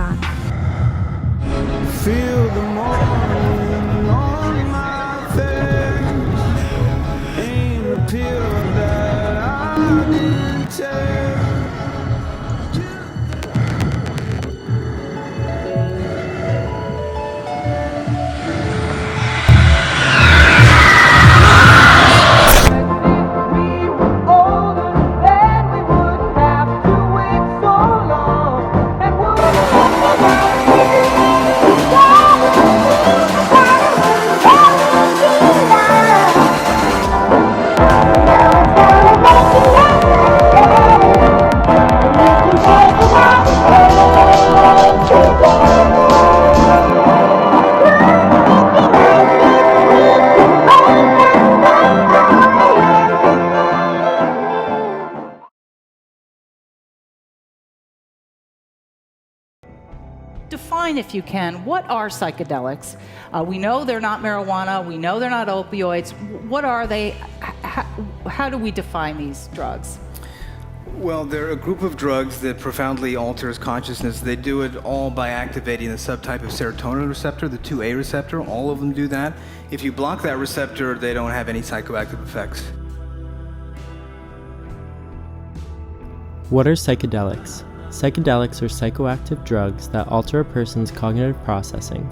rock. Feel the morning on my face. Ain't a pill that I didn't take. Define, if you can, what are psychedelics? We know they're not marijuana. We know they're not opioids. What are they? How do we define these drugs? Well, they're a group of drugs that profoundly alters consciousness. They do it all by activating the subtype of serotonin receptor, the 2A receptor. All of them do that. If you block that receptor, they don't have any psychoactive effects. What are psychedelics? Psychedelics are psychoactive drugs that alter a person's cognitive processing.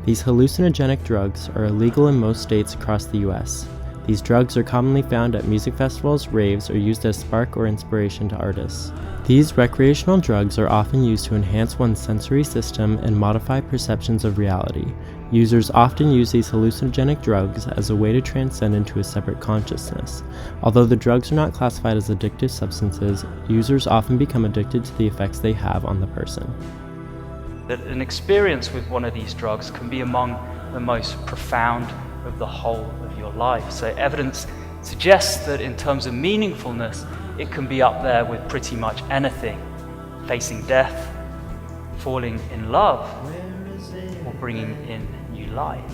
These hallucinogenic drugs are illegal in most states across the US. These drugs are commonly found at music festivals, raves, or used as spark or inspiration to artists. These recreational drugs are often used to enhance one's sensory system and modify perceptions of reality. Users often use these hallucinogenic drugs as a way to transcend into a separate consciousness. Although the drugs are not classified as addictive substances, users often become addicted to the effects they have on the person. That an experience with one of these drugs can be among the most profound of the whole of your life. So evidence suggests that in terms of meaningfulness, it can be up there with pretty much anything. Facing death, falling in love, or bringing in new life.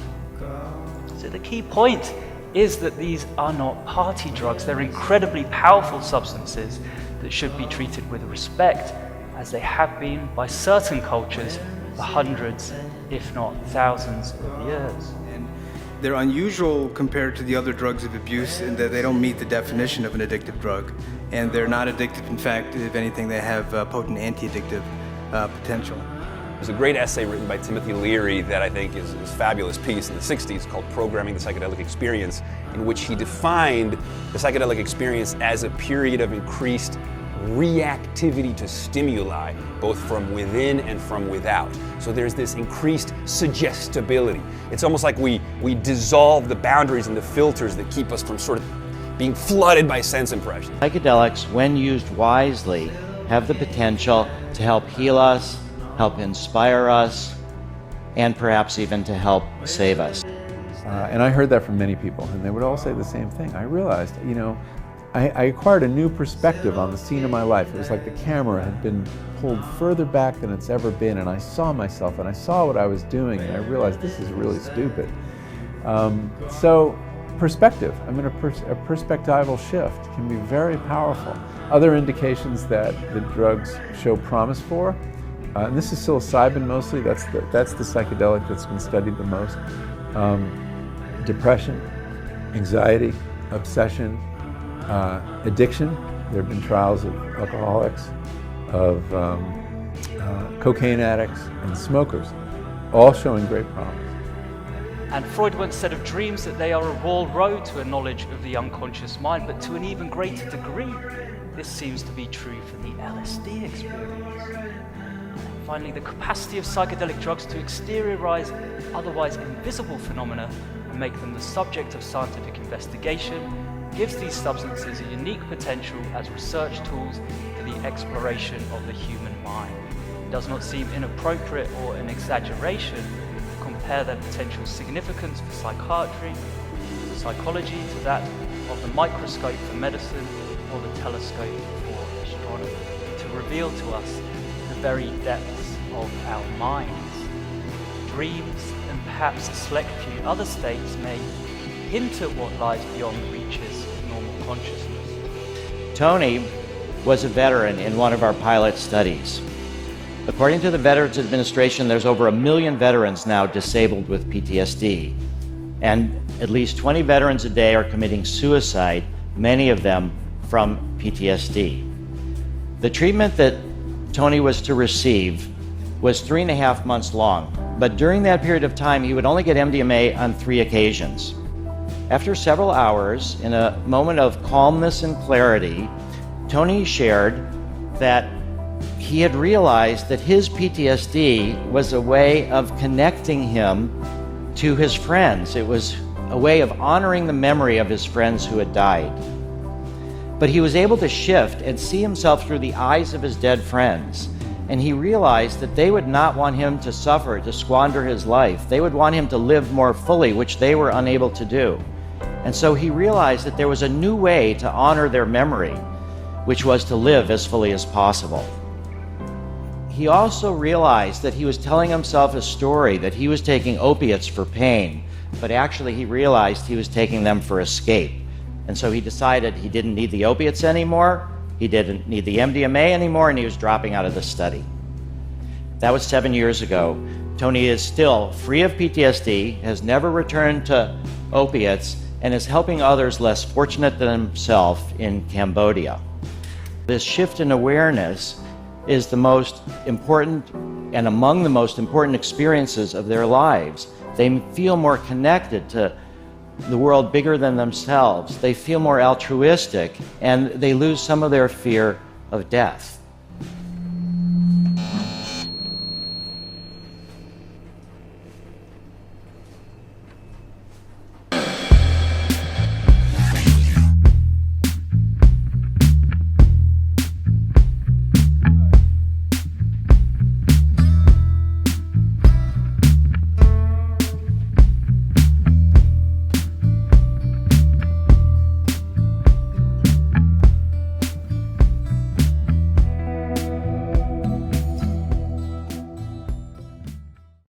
So the key point is that these are not party drugs. They're incredibly powerful substances that should be treated with respect, as they have been by certain cultures for hundreds, if not thousands of years. They're unusual compared to the other drugs of abuse in that they don't meet the definition of an addictive drug. And they're not addictive. In fact, if anything, they have potent anti-addictive potential. There's a great essay written by Timothy Leary that I think is a fabulous piece in the 60s called Programming the Psychedelic Experience, in which he defined the psychedelic experience as a period of increased reactivity to stimuli, both from within and from without. So there's this increased suggestibility. It's almost like we dissolve the boundaries and the filters that keep us from sort of being flooded by sense impressions. Psychedelics, when used wisely, have the potential to help heal us, help inspire us, and perhaps even to help save us. And I heard that from many people, and they would all say the same thing. I realized, I acquired a new perspective on the scene of my life. It was like the camera had been pulled further back than it's ever been, and I saw myself, and I saw what I was doing, and I realized this is really stupid. So perspective, a perspectival shift can be very powerful. Other indications that the drugs show promise for, and this is psilocybin mostly, that's the psychedelic that's been studied the most. Depression, anxiety, obsession, addiction. There have been trials of alcoholics, of cocaine addicts, and smokers, all showing great promise. And Freud once said of dreams that they are a wall road to a knowledge of the unconscious mind, but to an even greater degree, this seems to be true for the LSD experience. Finally, the capacity of psychedelic drugs to exteriorize otherwise invisible phenomena and make them the subject of scientific investigation gives these substances a unique potential as research tools for the exploration of the human mind. It does not seem inappropriate or an exaggeration to compare their potential significance for psychiatry, psychology to that of the microscope for medicine or the telescope for astronomy, to reveal to us the very depths of our minds. Dreams and perhaps a select few other states may hint at what lies beyond the reaches of normal consciousness. Tony was a veteran in one of our pilot studies. According to the Veterans Administration, there's over 1 million veterans now disabled with PTSD. And at least 20 veterans a day are committing suicide, many of them from PTSD. The treatment that Tony was to receive was 3.5 months long, but during that period of time, he would only get MDMA on 3 occasions. After several hours, in a moment of calmness and clarity, Tony shared that he had realized that his PTSD was a way of connecting him to his friends. It was a way of honoring the memory of his friends who had died. But he was able to shift and see himself through the eyes of his dead friends. And he realized that they would not want him to suffer, to squander his life. They would want him to live more fully, which they were unable to do. And so he realized that there was a new way to honor their memory, which was to live as fully as possible. He also realized that he was telling himself a story, that he was taking opiates for pain, but actually he realized he was taking them for escape. And so he decided he didn't need the opiates anymore, he didn't need the MDMA anymore, and he was dropping out of the study. That was 7 years ago. Tony is still free of PTSD, has never returned to opiates, and is helping others less fortunate than himself in Cambodia. This shift in awareness is the most important and among the most important experiences of their lives. They feel more connected to the world bigger than themselves. They feel more altruistic, and they lose some of their fear of death.